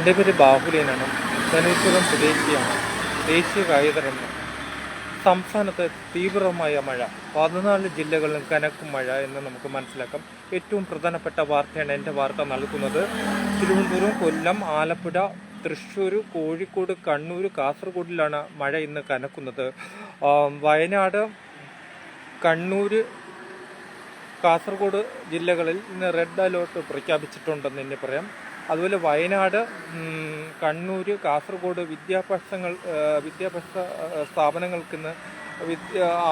എൻ്റെ പേര് ബാഹുലേനാണ്. ധനേശ്വരം സ്വദേശിയാണ്. ദേശീയ ഗായകരെന്ന്. സംസ്ഥാനത്ത് തീവ്രമായ മഴ, 14 ജില്ലകളിലും കനക്കും മഴ എന്ന് നമുക്ക് മനസ്സിലാക്കാം. ഏറ്റവും പ്രധാനപ്പെട്ട വാർത്തയാണ് എൻ്റെ വാർത്ത നൽകുന്നത്. തിരുവനന്തപുരം, കൊല്ലം, ആലപ്പുഴ, തൃശ്ശൂർ, കോഴിക്കോട്, കണ്ണൂർ, കാസർഗോഡിലാണ് മഴ ഇന്ന് കനക്കുന്നത്. വയനാട്, കണ്ണൂർ, കാസർഗോഡ് ജില്ലകളിൽ ഇന്ന് റെഡ് അലേർട്ട് പ്രഖ്യാപിച്ചിട്ടുണ്ടെന്ന് തന്നെ പറയാം. അതുപോലെ വയനാട്, കണ്ണൂർ, കാസർഗോഡ് വിദ്യാഭ്യാസ സ്ഥാപനങ്ങൾക്ക് ഇന്ന്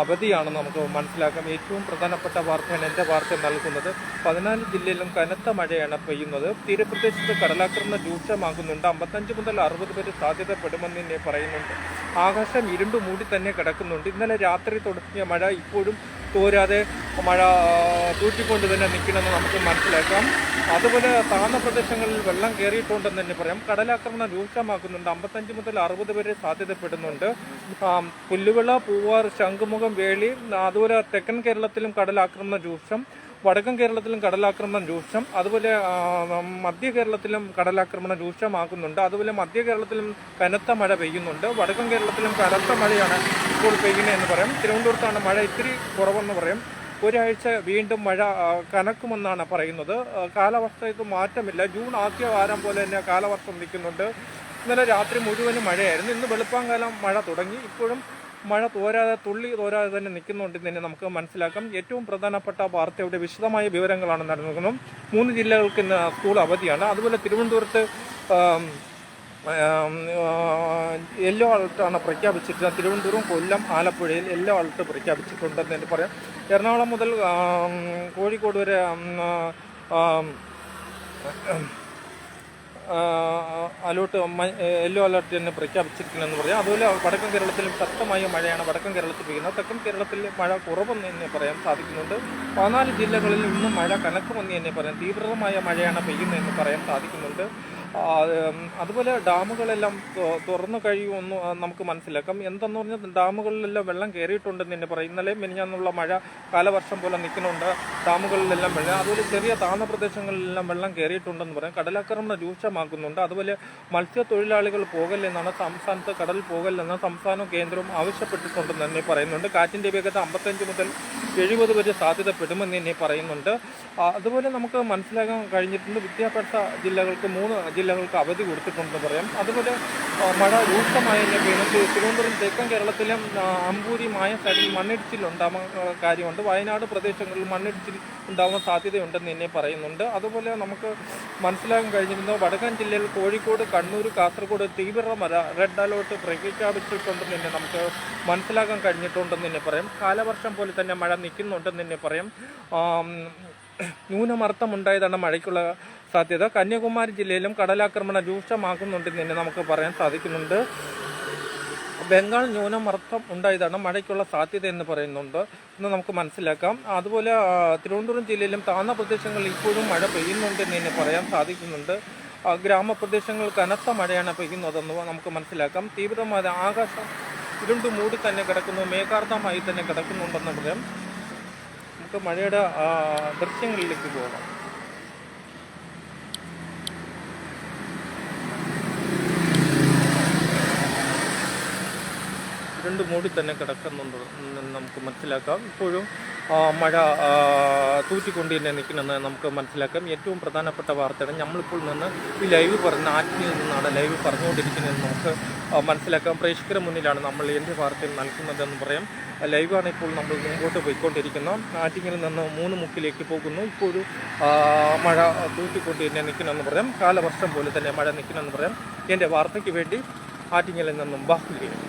അവധിയാണെന്ന് നമുക്ക് മനസ്സിലാക്കാം. ഏറ്റവും പ്രധാനപ്പെട്ട വാർത്തയാണ് എൻ്റെ വാർത്ത നൽകുന്നത്. 14 ജില്ലയിലും കനത്ത മഴയാണ് പെയ്യുന്നത്. തീരപ്രദേശത്ത് കടലാക്രമണം രൂക്ഷമാകുന്നുണ്ട്. 55 മുതൽ 60 വരെ സാധ്യതപ്പെടുമെന്ന് തന്നെ പറയുന്നുണ്ട്. ആകാശം ഇരുണ്ടു മൂടി തന്നെ കിടക്കുന്നുണ്ട്. ഇന്നലെ രാത്രി തുടങ്ങിയ മഴ ഇപ്പോഴും തോരാതെ മഴ തൂറ്റിക്കൊണ്ട് തന്നെ നിൽക്കണമെന്ന് നമുക്ക് മനസ്സിലാക്കാം. അതുപോലെ താഴ്ന്ന പ്രദേശങ്ങളിൽ വെള്ളം കയറിയിട്ടുണ്ടെന്ന് തന്നെ പറയാം. കടലാക്രമണം രൂക്ഷമാക്കുന്നുണ്ട്. 55 മുതൽ 60 വരെ സാധ്യതപ്പെടുന്നുണ്ട്. പുല്ലുവിള, പൂവാർ, ശംഖുമുഖം, വേളി, അതുപോലെ തെക്കൻ കേരളത്തിലും കടലാക്രമണം രൂക്ഷം, വടക്കൻ കേരളത്തിലും കടലാക്രമണം രൂക്ഷം, അതുപോലെ മധ്യ കേരളത്തിലും കടലാക്രമണം രൂക്ഷമാകുന്നുണ്ട്. അതുപോലെ മധ്യ കേരളത്തിലും കനത്ത മഴ പെയ്യുന്നുണ്ട്. വടക്കൻ കേരളത്തിലും കനത്ത മഴയാണ് ഇപ്പോൾ പെയ്യുന്നത് എന്ന് പറയാം. തിരുവനന്തപുരത്താണ് മഴ ഇത്തിരി കുറവെന്ന് പറയും. ഒരാഴ്ച വീണ്ടും മഴ കനക്കുമെന്നാണ് പറയുന്നത്. കാലാവസ്ഥയ്ക്ക് മാറ്റമില്ല. ജൂൺ ആദ്യ വാരം പോലെ തന്നെ കാലവർഷം നിൽക്കുന്നുണ്ട്. ഇന്നലെ രാത്രി മുഴുവനും മഴയായിരുന്നു. ഇന്ന് വെളുപ്പാങ്കാലം മഴ തുടങ്ങി. ഇപ്പോഴും മഴ തുള്ളി തോരാതെ തന്നെ നിൽക്കുന്നുണ്ടെന്ന് തന്നെ നമുക്ക് മനസ്സിലാക്കാം. ഏറ്റവും പ്രധാനപ്പെട്ട വാർത്തയുടെ വിശദമായ വിവരങ്ങളാണ് നടക്കുന്നത്. 3 ജില്ലകൾക്ക് ഇന്ന് സ്കൂൾ അവധിയാണ്. അതുപോലെ തിരുവനന്തപുരത്ത് യെല്ലോ അലർട്ടാണ് പ്രഖ്യാപിച്ചിട്ടുള്ളത്. തിരുവനന്തപുരം, കൊല്ലം, ആലപ്പുഴയിൽ യെല്ലോ അലർട്ട് പ്രഖ്യാപിച്ചിട്ടുണ്ടെന്ന് തന്നെ പറയാം. എറണാകുളം മുതൽ കോഴിക്കോട് വരെ യെല്ലോ അലർട്ട് തന്നെ പ്രഖ്യാപിച്ചിരിക്കുന്നതെന്ന് പറയാം. അതുപോലെ വടക്കൻ കേരളത്തിലും ശക്തമായ മഴയാണ് വടക്കൻ കേരളത്തിൽ പെയ്യുന്നത്. തെക്കൻ കേരളത്തിൽ മഴ കുറവെന്ന് തന്നെ പറയാൻ സാധിക്കുന്നുണ്ട്. 14 ജില്ലകളിൽ ഇന്നും മഴ കനക്കുമെന്ന് തന്നെ പറയാം. തീവ്രമായ മഴയാണ് പെയ്യുന്നതെന്ന് പറയാൻ സാധിക്കുന്നുണ്ട്. അതുപോലെ ഡാമുകളെല്ലാം തുറന്നു കഴിയുമെന്ന് നമുക്ക് മനസ്സിലാക്കാം. എന്തെന്ന് പറഞ്ഞാൽ ഡാമുകളിലെല്ലാം വെള്ളം കയറിയിട്ടുണ്ടെന്ന് തന്നെ പറയും. ഇന്നലെ മിനിഞ്ഞാന്നുള്ള മഴ കാലവർഷം പോലെ നിൽക്കുന്നുണ്ട്. ഡാമുകളിലെല്ലാം വെള്ളം, അതുപോലെ ചെറിയ താഴ്ന്ന പ്രദേശങ്ങളിലെല്ലാം വെള്ളം കയറിയിട്ടുണ്ടെന്ന് പറയാം. കടലാക്രമണം രൂക്ഷമാക്കുന്നുണ്ട്. അതുപോലെ മത്സ്യത്തൊഴിലാളികൾ പോകല്ലെന്നാണ്, സംസ്ഥാനത്ത് കടൽ പോകല്ലെന്ന് സംസ്ഥാനവും കേന്ദ്രവും ആവശ്യപ്പെട്ടിട്ടുണ്ടെന്ന് തന്നെ പറയുന്നുണ്ട്. കാറ്റിൻ്റെ വേഗത 55 മുതൽ 70 വരെ സാധ്യതപ്പെടുമെന്ന് തന്നെ പറയുന്നുണ്ട്. അതുപോലെ നമുക്ക് മനസ്സിലാക്കാൻ കഴിഞ്ഞിട്ടുണ്ട്. വിദ്യാഭ്യാസ ജില്ലകൾക്ക് 3 ജില്ലകൾക്ക് അവധി കൊടുത്തിട്ടുണ്ടെന്ന് പറയാം. അതുപോലെ മഴ രൂക്ഷമായി തന്നെ പെയ്യുന്നത്. തിരുവനന്തപുരം, തെക്കൻ കേരളത്തിലും അമ്പൂരി, മായസൈഡിൽ മണ്ണിടിച്ചിലുണ്ടാവാൻ കാര്യമുണ്ട്. വയനാട് പ്രദേശങ്ങളിൽ മണ്ണിടിച്ചിൽ ഉണ്ടാവാൻ സാധ്യതയുണ്ടെന്ന് തന്നെ പറയുന്നുണ്ട്. അതുപോലെ നമുക്ക് മനസ്സിലാക്കാൻ കഴിഞ്ഞിരുന്നു. വടക്കൻ ജില്ലയിൽ കോഴിക്കോട്, കണ്ണൂർ, കാസർഗോഡ് തീവ്ര മഴ റെഡ് അലേർട്ട് പ്രഖ്യാപിച്ചിട്ടുണ്ടെന്ന് തന്നെ നമുക്ക് മനസ്സിലാക്കാൻ കഴിഞ്ഞിട്ടുണ്ടെന്ന് തന്നെ പറയാം. കാലവർഷം പോലെ തന്നെ മഴ നിൽക്കുന്നുണ്ടെന്ന് തന്നെ പറയാം. ന്യൂനമർദ്ദമുണ്ടായതാണ് മഴയ്ക്കുള്ള സാധ്യത. കന്യാകുമാരി ജില്ലയിലും കടലാക്രമണം രൂക്ഷമാകുന്നുണ്ടെന്ന് തന്നെ നമുക്ക് പറയാൻ സാധിക്കുന്നുണ്ട്. ബംഗാൾ ന്യൂനമർദ്ദം ഉണ്ടായതാണ് മഴയ്ക്കുള്ള സാധ്യത എന്ന് പറയുന്നുണ്ട് എന്ന് നമുക്ക് മനസ്സിലാക്കാം. അതുപോലെ തിരുവനന്തപുരം ജില്ലയിലും താഴ്ന്ന പ്രദേശങ്ങളിൽ ഇപ്പോഴും മഴ പെയ്യുന്നുണ്ടെന്ന് തന്നെ പറയാൻ സാധിക്കുന്നുണ്ട്. ഗ്രാമപ്രദേശങ്ങൾ കനത്ത മഴയാണ് പെയ്യുന്നതെന്ന് നമുക്ക് മനസ്സിലാക്കാം. തീവ്രമായ ആകാശം ഇരുണ്ടു മൂടി തന്നെ കിടക്കുന്നു, മേഘാർദ്ധമായി തന്നെ കിടക്കുന്നുണ്ടെന്ന് പറയാം. നമുക്ക് മഴയുടെ ദൃശ്യങ്ങളിലേക്ക് പോകാം. ഇരുണ്ട് മൂടി തന്നെ കിടക്കുന്നുണ്ട് നമുക്ക് മനസ്സിലാക്കാം. ഇപ്പോഴും മഴ തൂറ്റിക്കൊണ്ട് തന്നെ നിൽക്കണമെന്ന് നമുക്ക് മനസ്സിലാക്കാം. ഏറ്റവും പ്രധാനപ്പെട്ട വാർത്തയാണ് നമ്മളിപ്പോൾ ഈ ലൈവ് ആറ്റിങ്ങിൽ നിന്നാണ് ലൈവ് പറഞ്ഞുകൊണ്ടിരിക്കുന്നതെന്ന് നമുക്ക് മനസ്സിലാക്കാം. പ്രേക്ഷകരുടെ മുന്നിലാണ് നമ്മൾ എൻ്റെ വാർത്തയിൽ നൽകുന്നതെന്ന് പറയാം. ലൈവാണ് ഇപ്പോൾ നമ്മൾ മുമ്പോട്ട് പോയിക്കൊണ്ടിരിക്കുന്നത്. ആറ്റിങ്ങിൽ നിന്ന് 3 മുക്കിലേക്ക് പോകുന്നു. ഇപ്പോൾ ഒരു മഴ തൂറ്റിക്കൊണ്ട് തന്നെ നിൽക്കണമെന്ന് പറയാം. കാലവർഷം പോലെ തന്നെ മഴ നിൽക്കണമെന്ന് പറയാം. എൻ്റെ വാർത്തയ്ക്ക് വേണ്ടി ആറ്റിങ്ങിൽ നിന്നും ബാഹുലേൻ.